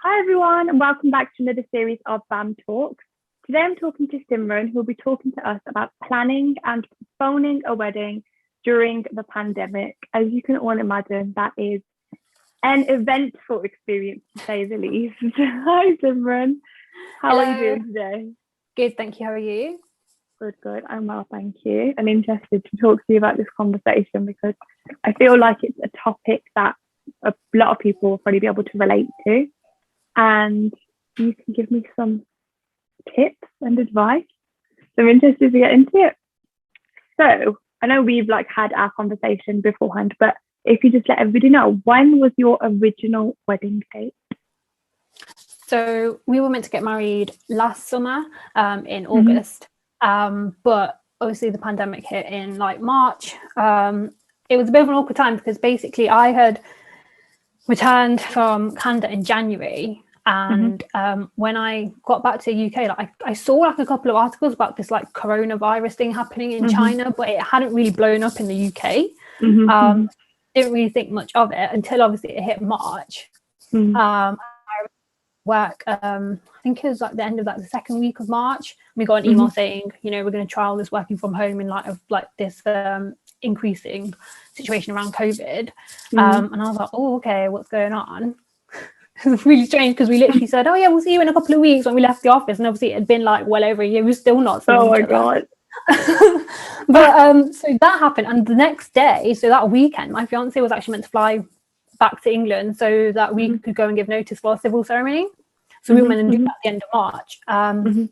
Hi everyone, and welcome back to another series of BAM Talks. Today I'm talking to Simran, who will be talking to us about planning and postponing a wedding during the pandemic. As you can all imagine, that is an eventful experience to say the least. Hi Simran, how are you doing today? Good, thank you. How are you? Good. I'm well, thank you. I'm interested to talk to you about this conversation because I feel like it's a topic that a lot of people will probably be able to relate to. And you can give me some tips and advice. So I'm interested to get into it. So I know we've had our conversation beforehand, but if you just let everybody know, when was your original wedding date? So we were meant to get married last summer in August, but obviously the pandemic hit in March. It was a bit of an awkward time because basically I had returned from Canada in January, and when I got back to the UK, I saw a couple of articles about this coronavirus thing happening in China, but it hadn't really blown up in the UK. Didn't really think much of it until obviously it hit March. I work, I think it was the end of the second week of March. We got an email saying, we're going to trial this working from home in light of this increasing situation around COVID. And I was like, oh, okay, what's going on? It was really strange because we literally said, oh yeah, we'll see you in a couple of weeks when we left the office, and obviously it had been well over a year. We're still not seeing each other. God. But so that happened, and the next day, so that weekend, my fiance was actually meant to fly back to England so that we could go and give notice for our civil ceremony. So we were meant to do that at the end of March, and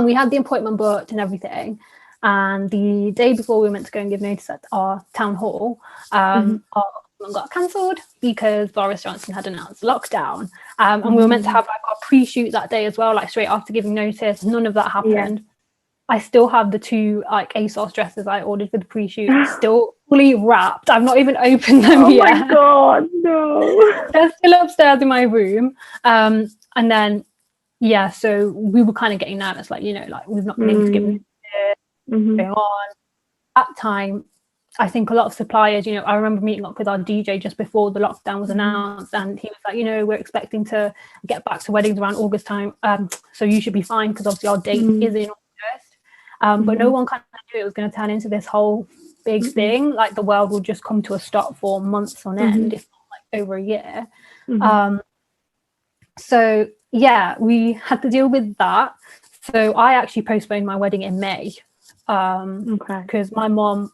we had the appointment booked and everything. And the day before we were meant to go and give notice at our town hall, our appointment got cancelled because Boris Johnson had announced lockdown. And we were meant to have our pre-shoot that day as well, straight after giving notice. None of that happened. Yeah. I still have the two ASOS dresses I ordered for the pre-shoot still fully wrapped. I've not even opened them yet. Oh my God, no. They're still upstairs in my room. And then, so we were kind of getting nervous, we've not been able to give notice going on. At that time, I think a lot of suppliers, I remember meeting up with our DJ just before the lockdown was announced, and he was like, we're expecting to get back to weddings around August time, so you should be fine because obviously our date is in August. But no one kind of knew it was going to turn into this whole big thing, the world would just come to a stop for months on end, if not over a year. So yeah, we had to deal with that. So I actually postponed my wedding in May, because my mom,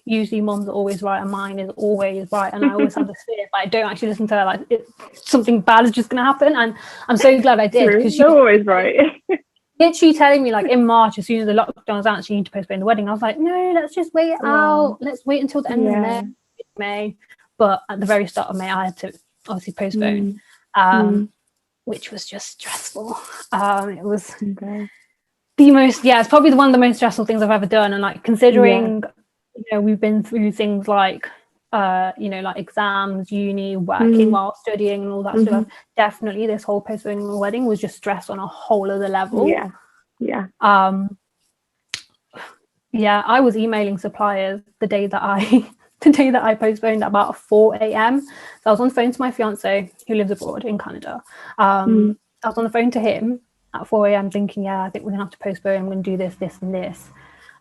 usually mom's are always right and mine is always right, and I always have this fear if I don't actually listen to her, something bad is just going to happen. And I'm so glad I did, because she's always right. Literally telling me in March, as soon as the lockdown was out, you need to postpone the wedding. I was like, no, let's just wait it out. Let's wait until the end of May. But at the very start of May, I had to obviously postpone, which was just stressful. It was the most, it's probably one of the most stressful things I've ever done. And considering, we've been through things exams, uni, working while studying and all that stuff. Definitely this whole postponing the wedding was just stress on a whole other level. I was emailing suppliers the day that I postponed at about 4 a.m. So I was on the phone to my fiance who lives abroad in Canada. I was on the phone to him at 4 a.m. thinking, I think we're gonna have to postpone, I'm gonna do this and this.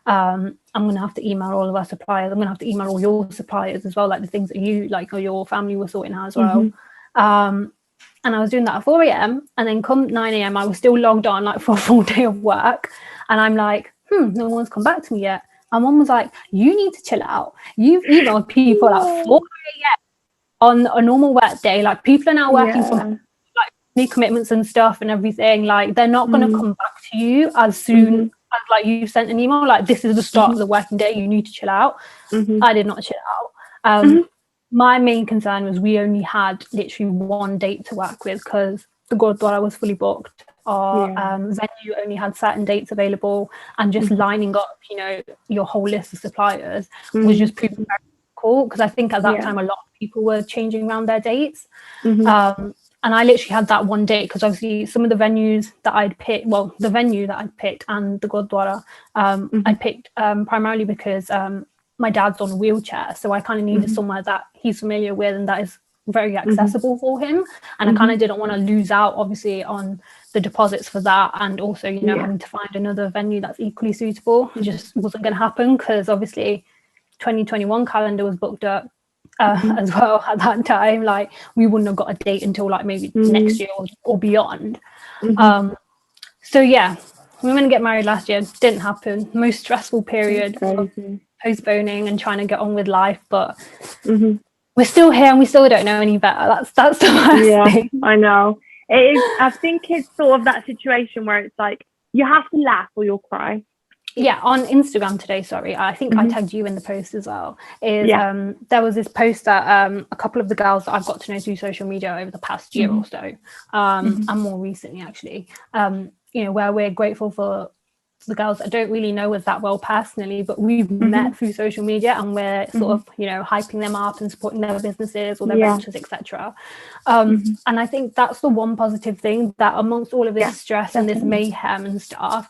I'm going to have to email all of our suppliers. I'm going to have to email all your suppliers as well, the things that you or your family were sorting out as well. And I was doing that at 4 a.m. and then come 9 a.m. I was still logged on for a full day of work, and I'm like, no one's come back to me yet. And mom was like, you need to chill out. You've emailed people at 4 a.m. on a normal work day. People are now working from new commitments and stuff and everything. They're not going to come back to you as soon as you sent an email this is the start of the working day, you need to chill out. I did not chill out. My main concern was we only had literally one date to work with because the Gurdwara was fully booked. Our venue only had certain dates available, and just lining up your whole list of suppliers was just proving very difficult, because I think at that time a lot of people were changing around their dates. And I literally had that one date because obviously some of the venues that I'd picked, the venue that I'd picked and the Gurdwara, I picked primarily because my dad's on a wheelchair. So I kind of needed somewhere that he's familiar with and that is very accessible for him, and I kind of didn't want to lose out obviously on the deposits for that, and also having to find another venue that's equally suitable. It just wasn't going to happen, because obviously 2021 calendar was booked up as well at that time. Like, we wouldn't have got a date until like maybe next year or beyond. So yeah, we were going to get married last year, didn't happen. Most stressful period of postponing and trying to get on with life, but we're still here and we still don't know any better. That's the worst thing. I know. It is. I think it's sort of that situation where it's like you have to laugh or you'll cry. Yeah, on Instagram today, sorry, I think I tagged you in the post as well, there was this post that a couple of the girls that I've got to know through social media over the past year or so, and more recently actually, where we're grateful for the girls that don't really know us that well personally, but we've met through social media, and we're sort of hyping them up and supporting their businesses or their ventures, etc. And I think that's the one positive thing, that amongst all of this stress and this mayhem and stuff,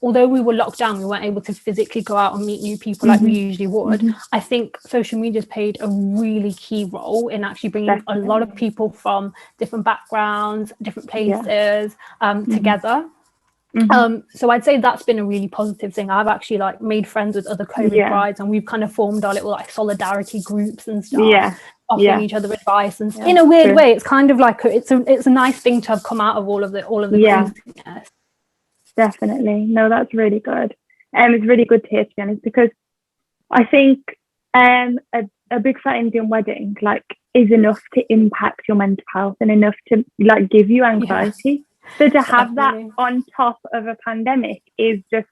although we were locked down, we weren't able to physically go out and meet new people like we usually would. I think social media's played a really key role in actually bringing a lot of people from different backgrounds, different places together. So I'd say that's been a really positive thing. I've actually like made friends with other COVID brides, and we've kind of formed our little like solidarity groups and stuff, offering each other advice, and in a weird way it's kind of like it's a nice thing to have come out of all of the craziness. Definitely. No, that's really good. It's really good to hear, to be honest, because I think a big fat Indian wedding like is enough to impact your mental health and enough to like give you anxiety. So to have that on top of a pandemic is just,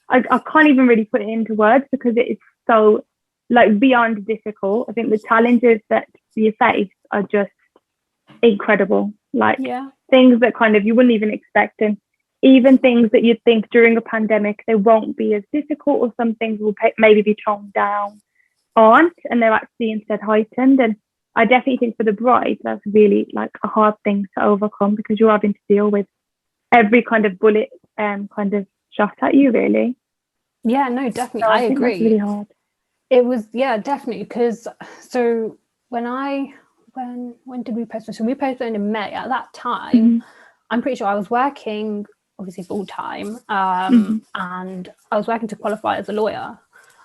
I can't even really put it into words, because it is so like beyond difficult. I think the challenges that you face are just incredible. Like things that kind of you wouldn't even expect, and even things that you'd think during a pandemic they won't be as difficult, or some things will maybe be toned down aren't, and they're actually instead heightened. And I definitely think for the bride, that's really like a hard thing to overcome, because you're having to deal with every kind of bullet kind of shot at you, really. Yeah, no, definitely. So I agree. That's really hard. It was, definitely, because so when did we postpone? So we postponed in May. At that time, I'm pretty sure I was working obviously full time, and I was working to qualify as a lawyer.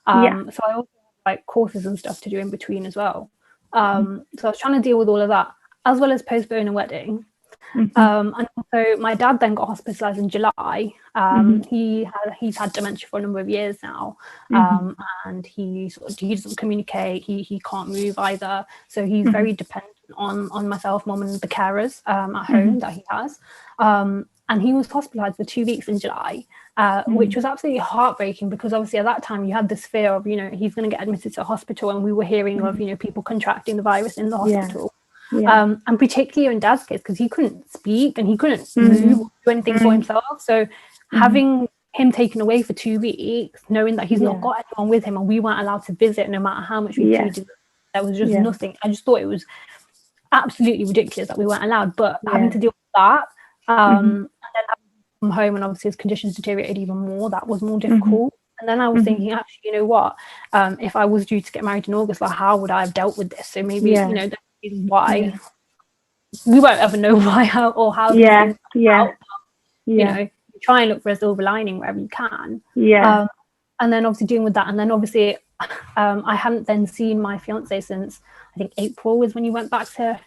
So I also had like courses and stuff to do in between as well. So I was trying to deal with all of that, as well as postpone a wedding. And also my dad then got hospitalized in July. He's had dementia for a number of years now, and he doesn't communicate, he can't move either, so he's very dependent on myself, mom, and the carers at home that he has. And he was hospitalized for 2 weeks in July, which was absolutely heartbreaking, because obviously at that time you had this fear of, he's going to get admitted to a hospital, and we were hearing of, people contracting the virus in the hospital. And particularly in Dad's case, because he couldn't speak and he couldn't move or do anything for himself. So having him taken away for 2 weeks, knowing that he's not got anyone with him, and we weren't allowed to visit no matter how much we treated, there was just nothing. I just thought it was absolutely ridiculous that we weren't allowed, but having to deal with that, and then from home, and obviously his conditions deteriorated even more, that was more difficult. And then I was thinking, actually, you know what, if I was due to get married in August, like, how would I have dealt with this? So maybe that is why we won't ever know why how these things out. You try and look for a silver lining wherever you can. And then obviously dealing with that, and then obviously I hadn't then seen my fiance since I think April was when you went back to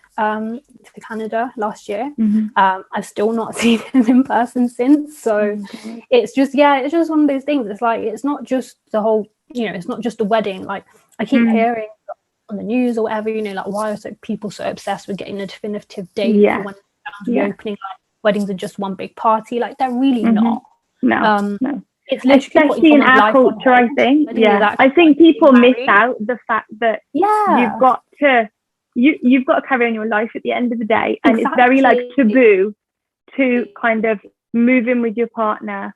Canada last year. I've still not seen him in person since, so it's just one of those things. It's like, it's not just the whole, it's not just a wedding. Like, I keep hearing on the news or whatever, like, why are people so obsessed with getting a definitive date for when it's reopening? Like, weddings are just one big party. Like, they're really not. No. It's especially in our culture, I think. I think people miss out the fact that you've got to carry on your life at the end of the day, and it's very like taboo to kind of move in with your partner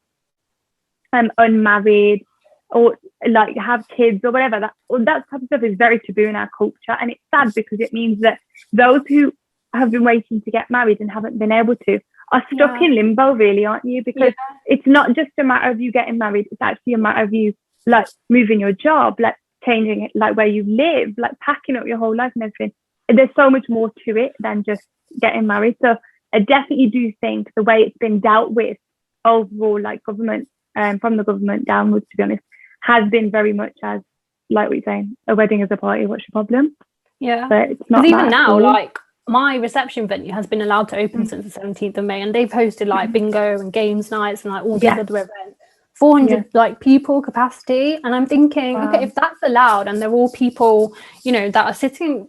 unmarried, or like have kids or whatever. That type of stuff is very taboo in our culture, and it's sad, because it means that those who have been waiting to get married and haven't been able to are stuck in limbo, really, aren't you? Because it's not just a matter of you getting married, it's actually a matter of you like moving your job, like changing like where you live, like packing up your whole life and everything. There's so much more to it than just getting married. So I definitely do think the way it's been dealt with overall, like government, from the government downwards, to be honest, has been very much as, like what you're saying, a wedding is a party, what's your problem? Yeah. But it's not even that now, like my reception venue has been allowed to open since the 17th of May, and they've hosted like bingo and games nights and like all these other events. 400 like people capacity, and I'm thinking, okay, if that's allowed and they're all people, you know, that are sitting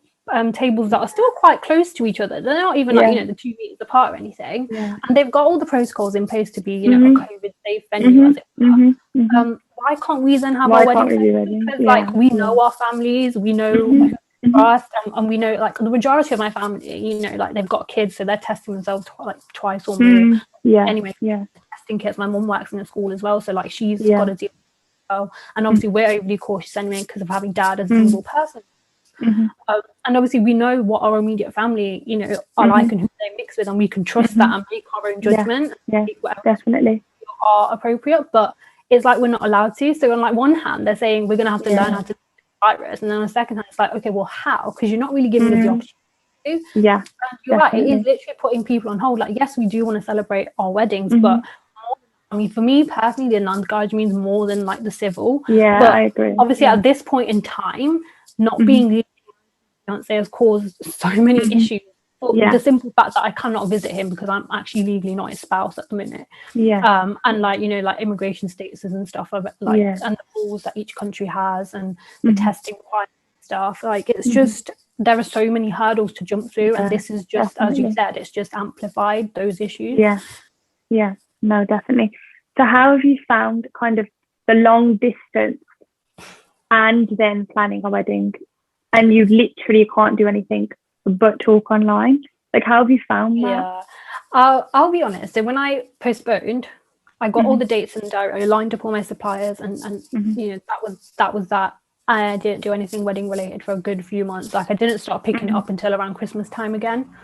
tables that are still quite close to each other, they're not even like, you know, the 2 meters apart or anything, and they've got all the protocols in place to be, you know, a COVID safe venue as it were. Why can't we then have our wedding? Because like we know our families, we know who to trust, and we know like the majority of my family, you know, like they've got kids, so they're testing themselves like twice or more. Anyway, testing kits. My mum works in a school as well, so like she's got to deal with it as well. And obviously we're overly cautious anyway because of having dad as a single person. And obviously we know what our immediate family, you know, are like and who they mix with, and we can trust that and make our own judgment. Definitely are appropriate, but it's like we're not allowed to. So on like one hand, they're saying we're going to have to learn how to do the virus, and then on the second hand, it's like, okay, well, how? Because you're not really giving us the opportunity. Yeah, you're right. It is literally putting people on hold. Like, yes, we do want to celebrate our weddings, but I mean, for me personally, the non-garage means more than like the civil. Yeah, but I agree. Obviously, at this point in time, not being the fiance has caused so many issues. The simple fact that I cannot visit him because I'm actually legally not his spouse at the minute. And like, you know, like immigration statuses and stuff of it, like and the rules that each country has and the testing requirements and stuff. Like it's just there are so many hurdles to jump through, and this is just as you said, it's just amplified those issues. No, definitely. So how have you found kind of the long distance and then planning a wedding, and you literally can't do anything but talk online? Like, how have you found that? I'll be honest. So when I postponed, I got all the dates in the diary. I lined up all my suppliers, and you know, that was that. I didn't do anything wedding related for a good few months. Like I didn't start picking it up until around Christmas time again.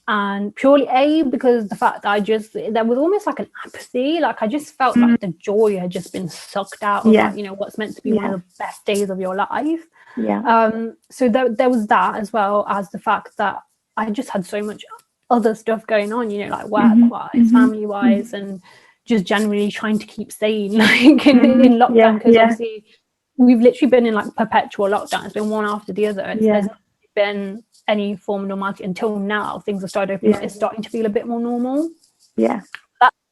And purely because the fact that there was almost like an apathy. Like I just felt like the joy had just been sucked out of like, you know, what's meant to be one of the best days of your life. So there was that, as well as the fact that I just had so much other stuff going on, you know, like work-wise, family-wise, and just generally trying to keep sane, like in lockdown, because obviously we've literally been in like perpetual lockdown. It's been one after the other. There's not been any form of normality until now. Things have started opening up. It's starting to feel a bit more normal. That's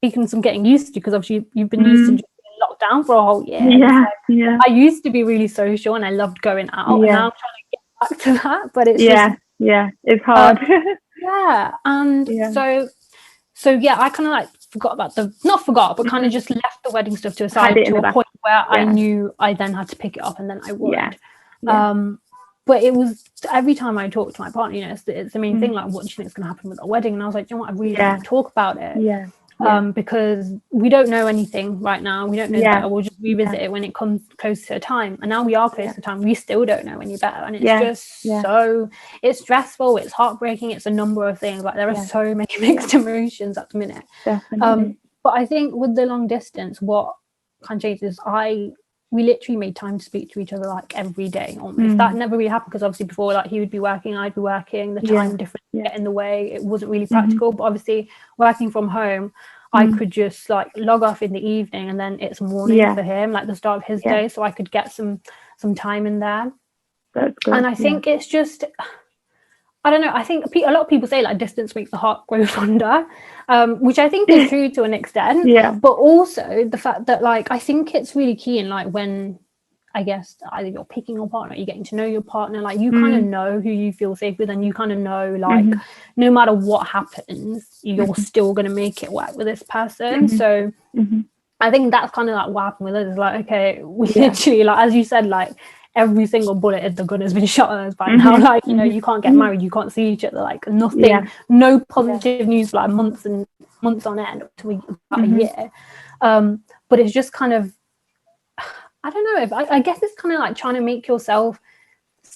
taken some getting used to, because obviously you've been used to just being locked down for a whole year. I used to be really social and I loved going out, and now I'm trying to get back to that, but it's it's hard. So I kind of like forgot about but kind of just left the wedding stuff to a side to a point where I knew I then had to pick it up, and then I would. But it was every time I talked to my partner, you know, it's the main thing, like, what do you think is going to happen with our wedding? And I was like, you know what, I really don't want to talk about it. Because we don't know anything right now. We don't know better. We'll just revisit it when it comes close to a time. And now we are close to time. We still don't know any better. And it's just so, it's stressful. It's heartbreaking. It's a number of things. Like there are so many mixed emotions at the minute. But I think with the long distance, what kind of changed is we literally made time to speak to each other like every day almost. That never really happened, because obviously before, like, he would be working, I'd be working, the time difference get in the way. It wasn't really practical. But obviously working from home, I could just like log off in the evening, and then it's morning for him, like the start of his day, so I could get some time in there. That's good. And I think it's just, I don't know, I think a lot of people say like distance makes the heart grow fonder, which I think is true to an extent. But also the fact that, like, I think it's really key in like when, I guess, either you're picking your partner, you're getting to know your partner, like you kind of know who you feel safe with, and you kind of know, like, no matter what happens, you're still going to make it work with this person. So I think that's kind of like what happened with us. Is like, okay, we literally, like, as you said, like, every single bullet in the gun has been shot at us by now. Like, you know, you can't get married, you can't see each other, like nothing, no positive news for like months and months on end, up to about a year. But it's just kind of, I don't know, if I guess it's kind of like trying to make yourself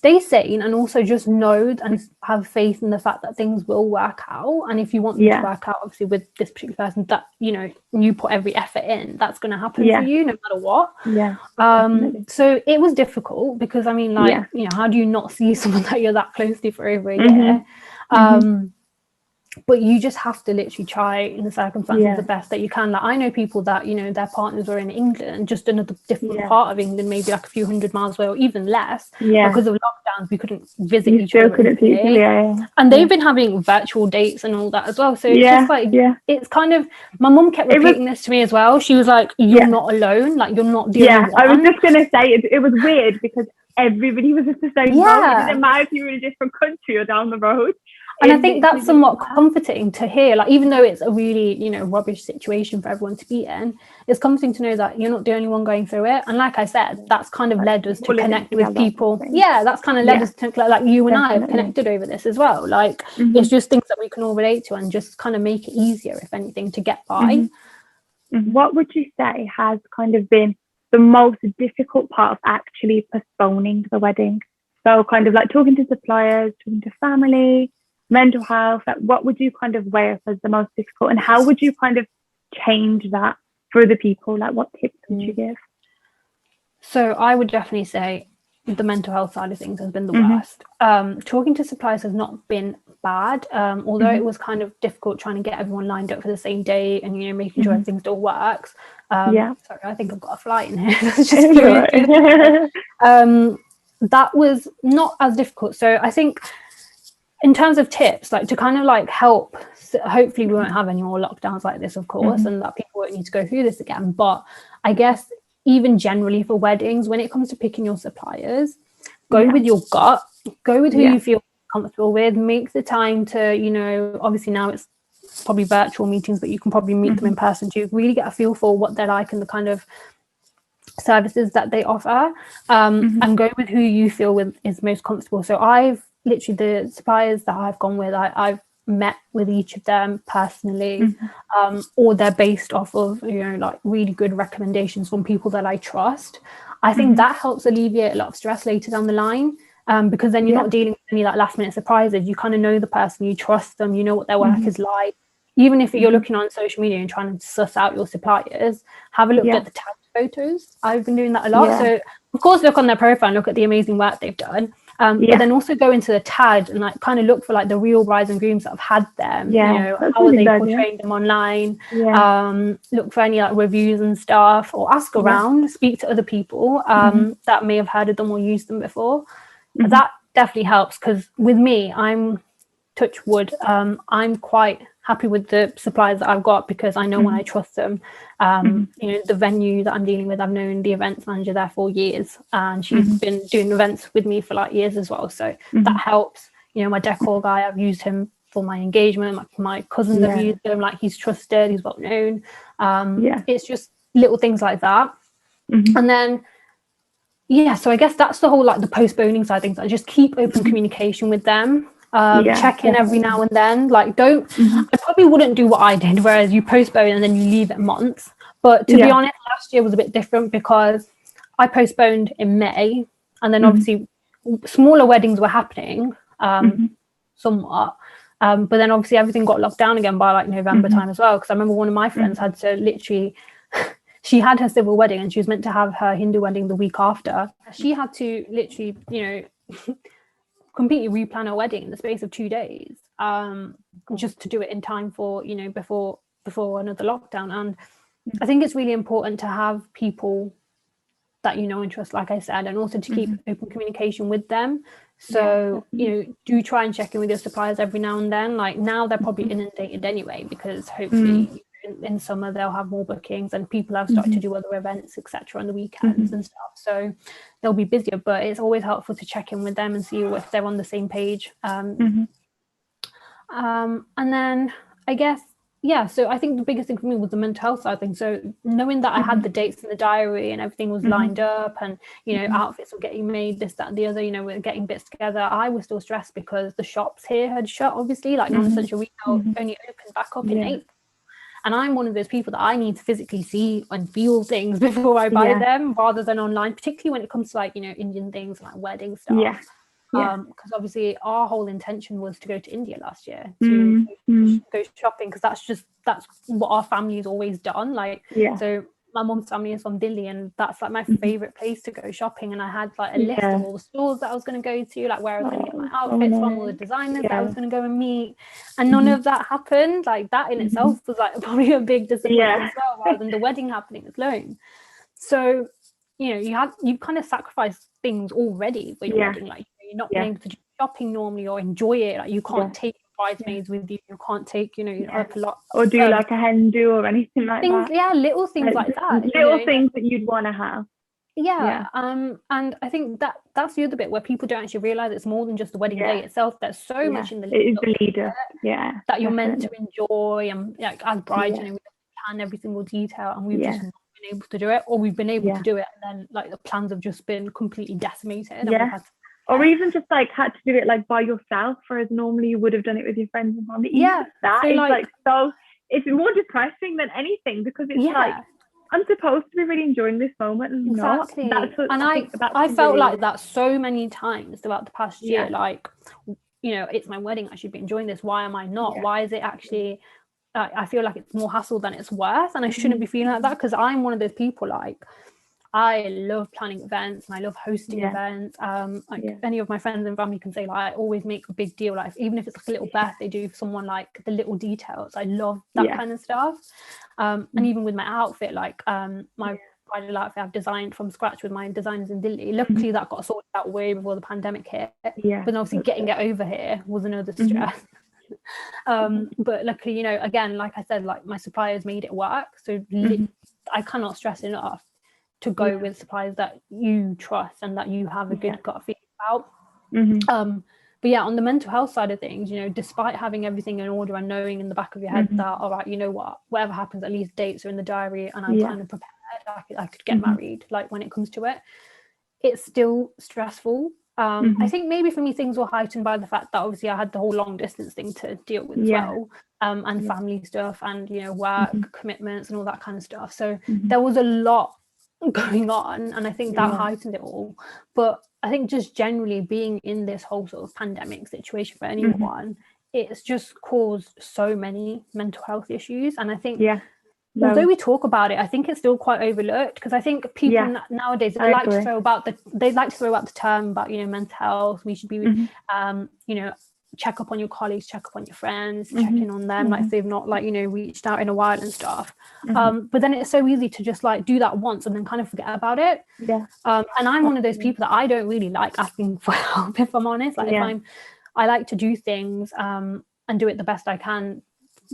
stay sane, and also just know and have faith in the fact that things will work out. And if you want them to work out, obviously with this particular person, that you put every effort in, that's going to happen for you no matter what. So it was difficult because I mean, like, how do you not see someone that you're that close to for over a year? But you just have to literally try in the circumstances the best that you can. Like, I know people that, their partners are in England, just another different part of England, maybe like a few hundred miles away or even less. Because of lockdowns, we couldn't visit each other. And they've been having virtual dates and all that as well. So it's just like, it's kind of, my mum kept repeating this to me as well. She was like, you're not alone. Like, you're not the only one. I was just going to say, it was weird because everybody was at the same boat. It didn't matter if you were in a different country or down the road. And I think that's somewhat comforting to hear, like, even though it's a really, rubbish situation for everyone to be in, it's comforting to know that you're not the only one going through it. And like I said, that's kind of led us to connect with people. That's kind of led us to, like you and I have connected over this as well. Like, it's just things that we can all relate to and just kind of make it easier, if anything, to get by. What would you say has kind of been the most difficult part of actually postponing the wedding? So kind of like talking to suppliers, talking to family, mental health, like what would you kind of weigh up as the most difficult, and how would you kind of change that for the people? Like, what tips would you give? So I would definitely say the mental health side of things has been the worst. Talking to suppliers has not been bad, although it was kind of difficult trying to get everyone lined up for the same day and making sure everything still works. Sorry, I think I've got a flight in here. That's just that was not as difficult. So I think in terms of tips, like to kind of like help, hopefully we won't have any more lockdowns like this, of course, and that people won't need to go through this again. But I guess even generally for weddings, when it comes to picking your suppliers, go with your gut, go with who you feel comfortable with, make the time to, obviously now it's probably virtual meetings, but you can probably meet them in person to really get a feel for what they're like and the kind of services that they offer, and go with who you feel with is most comfortable. So I've literally, the suppliers that I've gone with, I've met with each of them personally, or they're based off of like really good recommendations from people that I trust. I think that helps alleviate a lot of stress later down the line, because then you're not dealing with any like last minute surprises. You kind of know the person, you trust them, you know what their work is like. Even if you're looking on social media and trying to suss out your suppliers, have a look at the tag photos. I've been doing that a lot. So of course look on their profile and look at the amazing work they've done, but then also go into the tag and like kind of look for like the real brides and grooms that have had them, how are they portraying them online, look for any like reviews and stuff, or ask around, speak to other people that may have heard of them or used them before. That definitely helps, because with me, I'm touch wood, I'm quite happy with the suppliers that I've got, because I know when I trust them. The venue that I'm dealing with, I've known the events manager there for years, and she's been doing events with me for like years as well, so that helps. My decor guy, I've used him for my engagement. My cousins have used him, like he's trusted, he's well known. It's just little things like that. And then so I guess that's the whole like the postponing side of things. I just keep open communication with them. Check in every now and then. Like, don't I probably wouldn't do what I did, whereas you postpone and then you leave it months. But to be honest, last year was a bit different because I postponed in May, and then obviously smaller weddings were happening somewhat, but then obviously everything got locked down again by like November time as well, because I remember one of my friends had to literally she had her civil wedding and she was meant to have her Hindu wedding the week after. She had to literally completely replan her wedding in the space of 2 days, just to do it in time for before another lockdown. And I think it's really important to have people that and trust, like I said, and also to keep open communication with them. So do try and check in with your suppliers every now and then. Like now they're probably inundated anyway, because hopefully in summer they'll have more bookings and people have started to do other events, etc., on the weekends and stuff, so they'll be busier. But it's always helpful to check in with them and see if they're on the same page. And then I guess so I think the biggest thing for me was the mental health side thing. So knowing that I had the dates in the diary and everything was lined up, and outfits were getting made, this, that, and the other, we're getting bits together, I was still stressed because the shops here had shut, obviously, like non-essential retail only opened back up in April. And I'm one of those people that I need to physically see and feel things before I buy them, rather than online, particularly when it comes to like, Indian things like wedding stuff. because obviously our whole intention was to go to India last year to go shopping, because that's what our family's always done. Like, so my mom's family is from Delhi, and that's like my favorite place to go shopping. And I had like a list of all the stores that I was going to go to, like where I was going to get my outfits from, all the designers that I was going to go and meet, and none of that happened. Like that in itself was like probably a big disappointment as well, rather than the wedding happening alone. So, you know, you kind of sacrifice things already for your wedding. Like, you're not being able to do shopping normally or enjoy it. Like, you can't take bridesmaids with you. You can't take, you know, like a lot, or do like a hen do or anything like things, that. Yeah, little things like that. Little things that you'd want to have. And I think that's the other bit where people don't actually realize it's more than just the wedding day itself. There's so much in the lead-up that you're meant to enjoy, and like as brides, you know, we plan every single detail, and we've just not been able to do it, or we've been able to do it, and then like the plans have just been completely decimated, and we've had to, or even just like had to do it like by yourself, whereas normally you would have done it with your friends and family. That so, is like so it's more depressing than anything, because it's like, I'm supposed to be really enjoying this moment, and exactly. I felt like that so many times throughout the past year. Like, you know, it's my wedding, I should be enjoying this. Why am I not? Why is it actually? I feel like it's more hassle than it's worth, and I shouldn't be feeling like that, because I'm one of those people, like, I love planning events and I love hosting events. Any of my friends and family can say, like, I always make a big deal, like even if it's like a little birthday do for someone, like the little details, I love that kind of stuff. And even with my outfit, like my bridal outfit I've designed from scratch with my designers in Delhi. Luckily that got sorted out way before the pandemic hit, but obviously getting it over here was another stress. But luckily, you know, again, like I said, like my suppliers made it work, so I cannot stress enough to go with suppliers that you trust and that you have a good gut feeling about. But yeah, on the mental health side of things, you know, despite having everything in order and knowing in the back of your head that, all right, you know what, whatever happens, at least dates are in the diary and I'm kind of prepared, I could get married, like when it comes to it, it's still stressful. I think maybe for me things were heightened by the fact that obviously I had the whole long distance thing to deal with as well, and family stuff, and, you know, work commitments and all that kind of stuff. So there was a lot going on, and I think that heightened it all. But I think just generally being in this whole sort of pandemic situation for anyone, it's just caused so many mental health issues. And I think although we talk about it, I think it's still quite overlooked, because I think people nowadays like to throw out the term about, you know, mental health. We should be you know, check up on your colleagues, check up on your friends, check in on them, like if they've not, like, you know, reached out in a while and stuff. But then it's so easy to just like do that once and then kind of forget about it. And I'm one of those people that I don't really like asking for help, if I'm honest. Like I like to do things and do it the best I can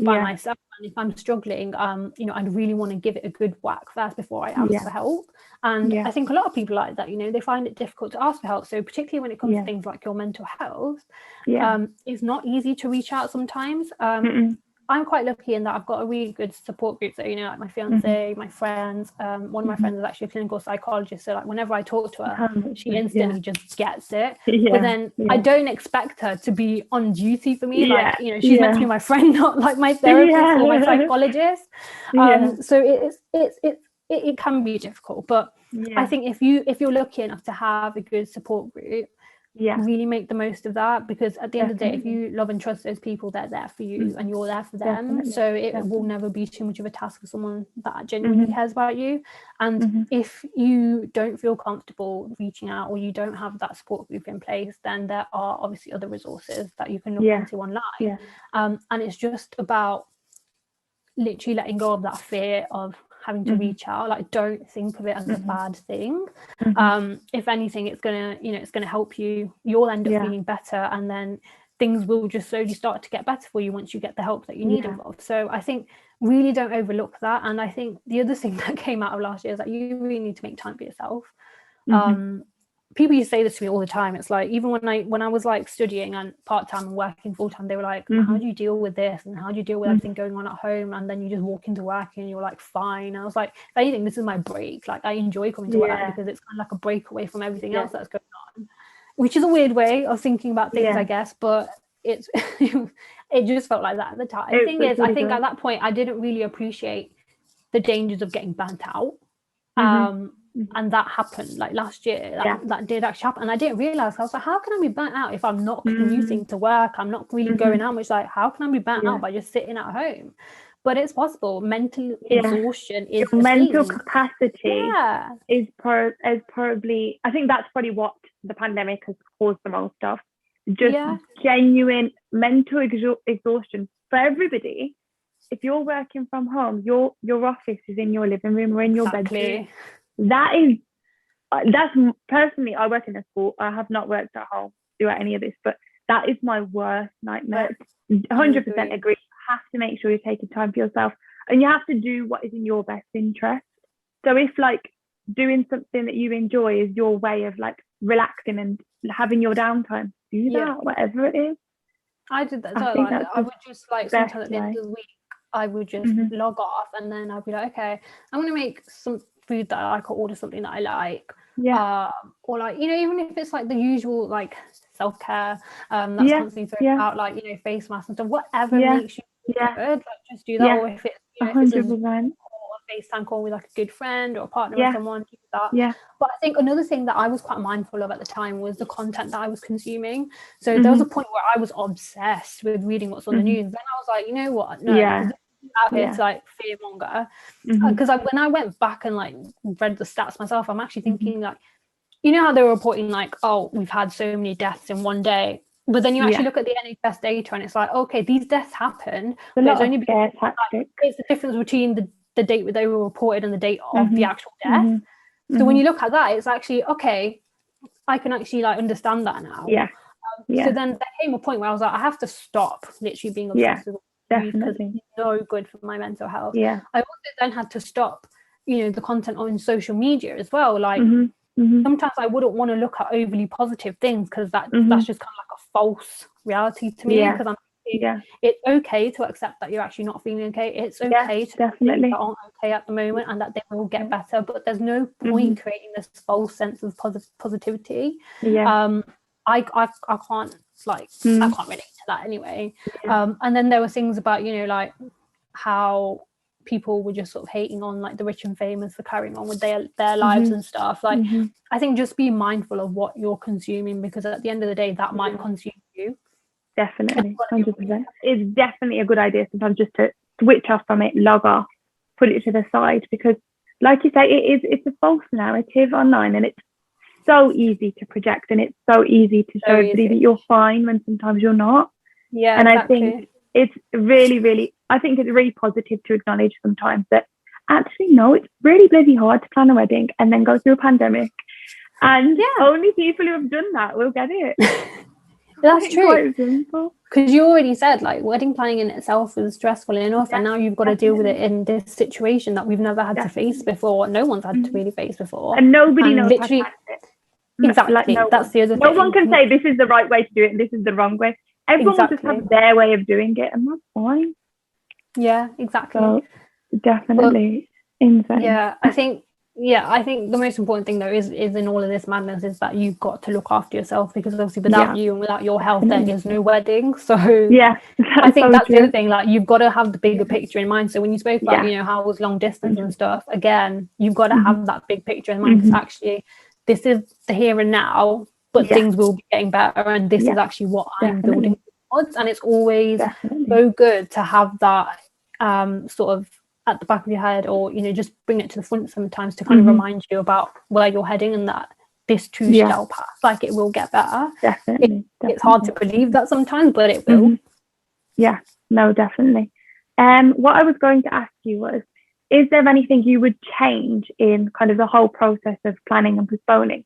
by myself. And if I'm struggling, you know, I'd really want to give it a good whack first before I ask for help. And I think a lot of people like that, you know, they find it difficult to ask for help. So particularly when it comes to things like your mental health, it's not easy to reach out sometimes. I'm quite lucky in that I've got a really good support group. So, you know, like my fiance, my friends, one of my friends is actually a clinical psychologist. So like whenever I talk to her, she instantly just gets it. But then I don't expect her to be on duty for me. Like, you know, she's meant to be my friend, not like my therapist or my psychologist. So it can be difficult. But I think if you're lucky enough to have a good support group, really make the most of that, because at the end of the day, if you love and trust those people, they're there for you and you're there for them. So it will never be too much of a task for someone that genuinely cares about you. And if you don't feel comfortable reaching out, or you don't have that support group in place, then there are obviously other resources that you can look into online. And it's just about literally letting go of that fear of having to reach out. Like, don't think of it as a bad thing. If anything, it's gonna help you. You'll end up feeling better, and then things will just slowly start to get better for you once you get the help that you need involved. So I think really don't overlook that. And I think the other thing that came out of last year is that you really need to make time for yourself. People used to say this to me all the time. It's like, even when I was like studying and part-time and working full-time, they were like, how do you deal with this, and how do you deal with everything going on at home, and then you just walk into work and you're like fine. And I was like, if anything, this is my break. Like, I enjoy coming to work because it's kind of like a break away from everything else that's going on, which is a weird way of thinking about things, I guess, but it's it just felt like that at the time. The thing is, I think at that point I didn't really appreciate the dangers of getting burnt out. and that happened like last year. That did actually happen, and I didn't realize. I was like, how can I be burnt out if I'm not commuting to work? I'm not really going out much. Like, how can I be burnt out by just sitting at home? But it's possible. Mental exhaustion is your mental capacity is probably, I think that's probably what the pandemic has caused the most of. Just genuine mental exhaustion for everybody. If you're working from home, your office is in your living room or in your bedroom. That's personally, I work in a school. I have not worked at home throughout any of this, but that is my worst nightmare. 100% agree. You have to make sure you're taking time for yourself, and you have to do what is in your best interest. So if like doing something that you enjoy is your way of like relaxing and having your downtime, do that, whatever it is. I did that. So like, I would just like sometimes at the end of the week, I would just log off, and then I'd be like, okay, I'm gonna make some food that I like, or order something that I like. Or like, you know, even if it's like the usual like self-care that's constantly thrown about, like, you know, face masks and stuff, whatever makes you feel good, like just do that. Or if it's, you know, 100%. A FaceTime call with like a good friend or a partner or someone, do that. But I think another thing that I was quite mindful of at the time was the content that I was consuming. So there was a point where I was obsessed with reading what's on the news. Then I was like, you know what, no, out here to like fearmonger, because when I went back and like read the stats myself, I'm actually thinking like, you know how they were reporting like, oh, we've had so many deaths in one day, but then you actually look at the NHS data and it's like, okay, these deaths happened, but it's only because it's the difference between the date where they were reported and the date of the actual death. So when you look at that, it's actually, okay, I can actually like understand that now. So then there came a point where I was like, I have to stop literally being obsessed with because it's no good for my mental health. I also then had to stop, you know, the content on social media as well. Like sometimes I wouldn't want to look at overly positive things because that's just kind of like a false reality to me, because I'm thinking it's okay to accept that you're actually not feeling okay. It's okay to definitely that aren't okay at the moment and that they will get better, but there's no point creating this false sense of positivity. I can't like I can't relate to that anyway. And then there were things about, you know, like how people were just sort of hating on like the rich and famous for carrying on with their lives and stuff. Like I think just be mindful of what you're consuming, because at the end of the day that might consume you. Definitely, 100%. It's definitely a good idea sometimes just to switch off from it, log off, put it to the side, because like you say, it's a false narrative online, and it's so easy to project, and it's so easy to show everybody that you're fine when sometimes you're not. And I think it's really, I think it's really positive to acknowledge sometimes that actually no, it's really bloody hard to plan a wedding and then go through a pandemic, and only people who have done that will get it. That's true, because you already said like wedding planning in itself is stressful enough, and now you've got to deal with it in this situation that we've never had to face before. No one's had to really face before, and nobody knows literally how to do it. Exactly, like that's the other thing. No one can say this is the right way to do it and this is the wrong way. Everyone will just have their way of doing it, and that's fine. So definitely insane. I think the most important thing though is in all of this madness is that you've got to look after yourself, because obviously without you and without your health there is no wedding. So I think that's the other thing, like you've got to have the bigger picture in mind. So when you spoke about you know how it was long distance and stuff, again you've got to have that big picture in mind, because actually this is the here and now, but things will be getting better, and this is actually what I'm building towards. And it's always so good to have that sort of at the back of your head, or you know, just bring it to the front sometimes to kind of remind you about where you're heading, and that this too shall pass. Like it will get better. Definitely. It's hard to believe that sometimes, but it will. Yeah, no, definitely. What I was going to ask you was, is there anything you would change in kind of the whole process of planning and postponing?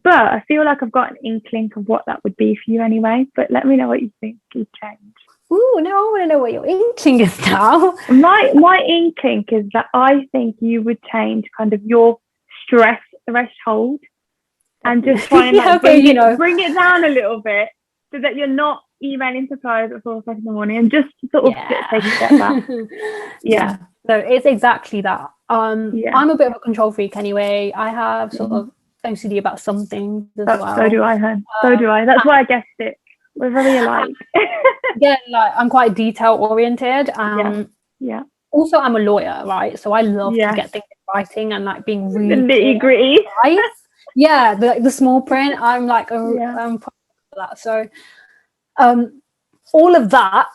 But I feel like I've got an inkling of what that would be for you anyway. But let me know what you think you'd change. Ooh, now I want to know what your inkling is now. My inkling is that I think you would change kind of your stress threshold and just try and bring it down a little bit, so that you're not emailing suppliers at 4 o'clock in the morning, and just sort of take a step back. So it's exactly that. I'm a bit of a control freak anyway. I have sort of OCD about some things as well. So do I, hun. So do I. That's why I guessed it. We're very alike. Like I'm quite detail oriented. Also I'm a lawyer, right? So I love to get things writing and like being The really nitty gritty. yeah, the small print, I'm like I'm proud of that. So all of that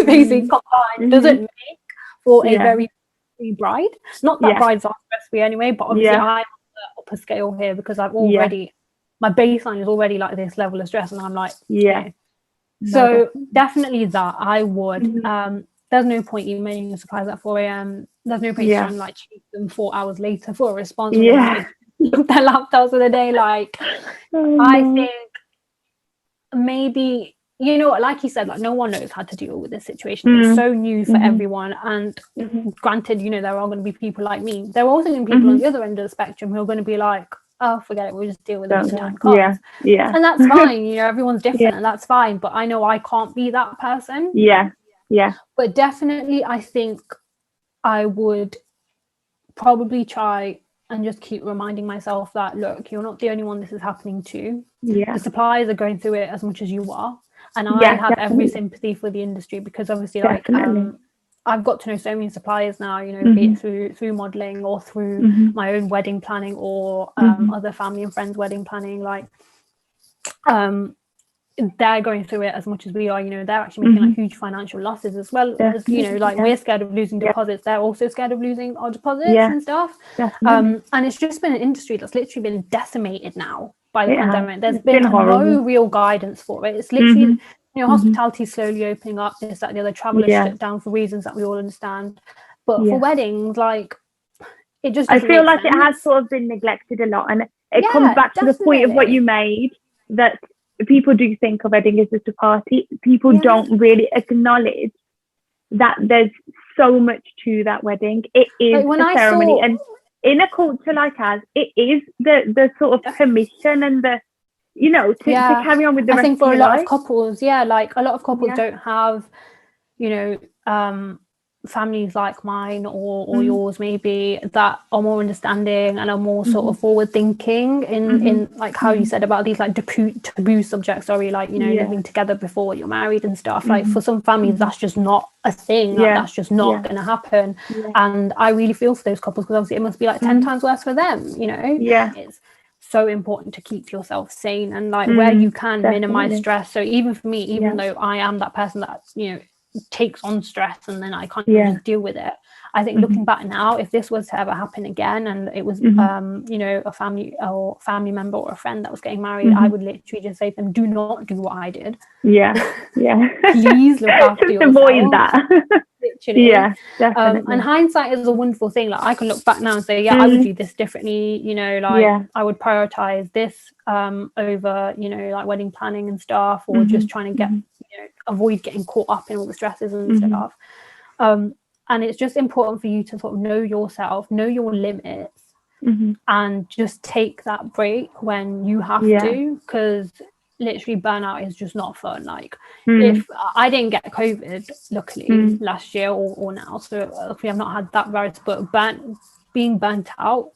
basically combined doesn't make for a very free bride. Not that brides are stress free anyway, but obviously I'm on the upper scale here because I've already my baseline is already like this level of stress, and I'm like, okay. So definitely that I would. There's no point emailing the suppliers at 4 a.m. There's no point trying to like chase them 4 hours later for a response. Look their laptops for the day. Like, I think maybe, you know, like you said, like no one knows how to deal with this situation. It's so new for everyone. And granted, you know, there are going to be people like me. There are also going to be people on the other end of the spectrum who are going to be like, oh, forget it, we'll just deal with it when the time comes. And that's fine, you know, everyone's different and that's fine. But I know I can't be that person. But definitely, I think I would probably try and just keep reminding myself that, look, you're not the only one this is happening to. The suppliers are going through it as much as you are. And I have every sympathy for the industry, because obviously, like, I've got to know so many suppliers now, you know, be it through modeling or through my own wedding planning or other family and friends' wedding planning. Like, they're going through it as much as we are. You know, they're actually making like huge financial losses as well. As, you know, like we're scared of losing deposits. They're also scared of losing our deposits and stuff. And it's just been an industry that's literally been decimated now by the pandemic. There's been no real guidance for it. It's literally, you know, hospitality slowly opening up, this, that, the other. Travel is shut down for reasons that we all understand. But for weddings, like, it just I feel like it has sort of been neglected a lot. And it comes back to the point of what you made, that people do think a wedding is just a party. People don't really acknowledge that there's so much to that wedding. It is a ceremony. And in a culture like ours, it is the sort of permission and the, you know, to carry on with the rest of your life. I think for a lot of couples, like a lot of couples don't have, you know, families like mine or yours maybe, that are more understanding and are more sort of forward thinking in like how you said about these like taboo subjects, like, you know, living together before you're married and stuff. Like, for some families that's just not a thing. Like, that's just not gonna happen. And I really feel for those couples, because obviously it must be like 10 times worse for them, you know. It's so important to keep yourself sane and like where you can minimize stress. So even for me, even though I am that person that, you know, takes on stress and then I can't just deal with it, I think looking back now, if this was to ever happen again and it was you know, a family member or a friend that was getting married, I would literally just say to them, do not do what I did. Please look after yourself. Avoid that. Literally. Definitely. And hindsight is a wonderful thing. Like, I can look back now and say, I would do this differently, you know, like I would prioritize this over, you know, like wedding planning and stuff, or just trying to get, you know, avoid getting caught up in all the stresses and stuff. And it's just important for you to sort of know yourself, know your limits, and just take that break when you have to, because literally burnout is just not fun. Like, if I didn't get COVID luckily last year or now, so luckily I've not had that virus, but being burnt out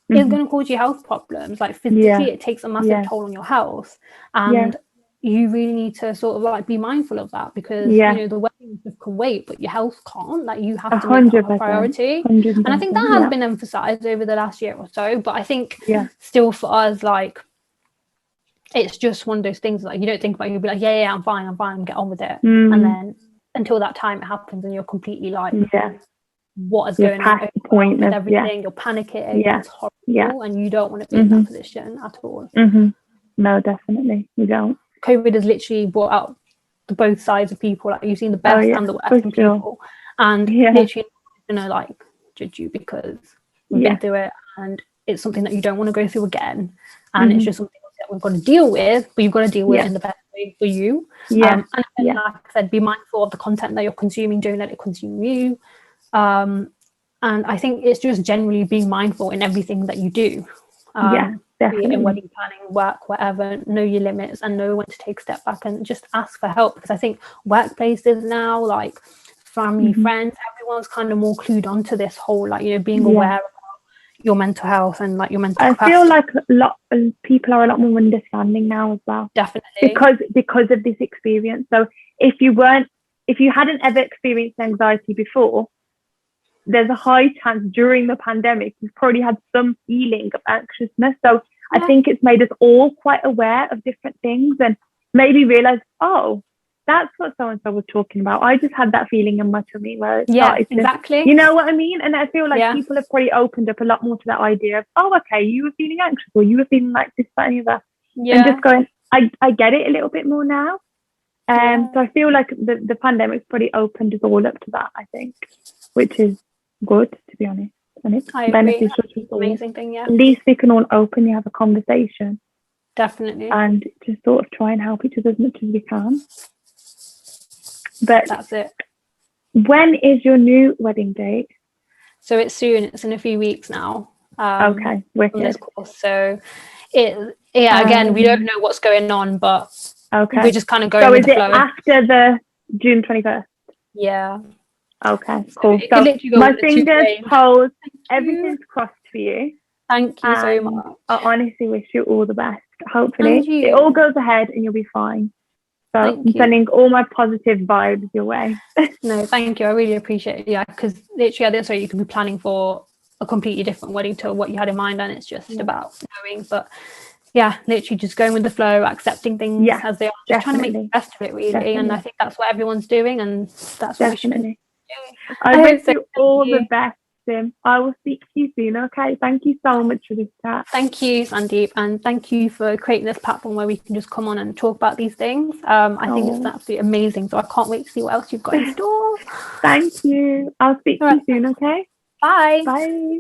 is going to cause you health problems. Like, physically it takes a massive toll on your health, and you really need to sort of like be mindful of that, because you know, the wedding can wait, but your health can't. Like, you have to make that a priority. 100%, and I think that has been emphasized over the last year or so. But I think still for us, like, it's just one of those things, like, you don't think about it, you'll be like, yeah, I'm fine, get on with it. And then until that time it happens and you're completely like, what is going on with everything, you're panicking, it's horrible, and you don't want to be in that position at all. No, definitely, you don't. COVID has literally brought out the both sides of people. Like, you've seen the best and the worst in people, and literally gonna like judge you because we've been through it, and it's something that you don't want to go through again, and it's just something that we've got to deal with, but you've got to deal with it in the best way for you. And like I said, be mindful of the content that you're consuming, don't let it consume you. And I think it's just generally being mindful in everything that you do. Definitely. Be it in wedding planning, work, whatever, know your limits and know when to take a step back and just ask for help, because I think workplaces now, like family, friends, everyone's kind of more clued on to this whole, like, you know, being aware about your mental health and like your mental capacity. I feel like a lot of people are a lot more understanding now as well. Definitely. Because of this experience. So if you hadn't ever experienced anxiety before, there's a high chance during the pandemic you've probably had some feeling of anxiousness. So I think it's made us all quite aware of different things and maybe realize, oh, that's what so-and-so was talking about. I just had that feeling in my tummy where it started to, exactly. you know what I mean? And I feel like people have probably opened up a lot more to that idea of, oh, okay, you were feeling anxious or you were feeling like this, that, and the other. And just going, I get it a little bit more now. So I feel like the pandemic's probably opened us all up to that, I think, which is good, to be honest. And it's beneficial to us all. Amazing thing, At least we can all openly have a conversation. Definitely. And just sort of try and help each other as much as we can. But that's it. When is your new wedding date? So it's soon. It's in a few weeks now. Okay, wicked. This course. So again, we don't know what's going on, but we're just kind of going with the flow. So is it after the June 21st? Yeah. Okay, cool. So my fingers toes, everything's crossed for you. Thank you so much. I honestly wish you all the best. Hopefully it all goes ahead and you'll be fine. So I'm sending all my positive vibes your way. No, thank you. I really appreciate it. Yeah, because literally at this rate you could be planning for a completely different wedding to what you had in mind, and it's just about knowing. But yeah, literally just going with the flow, accepting things as they are, just trying to make the best of it, really. And I think that's what everyone's doing, and that's what we should do. I wish you all the best, Sim. I will speak to you soon. Okay, thank you so much for this chat. Thank you, Sandeep, and thank you for creating this platform where we can just come on and talk about these things. I think it's absolutely amazing, so I can't wait to see what else you've got in store. Thank you. I'll speak to you soon. Okay, bye. Bye.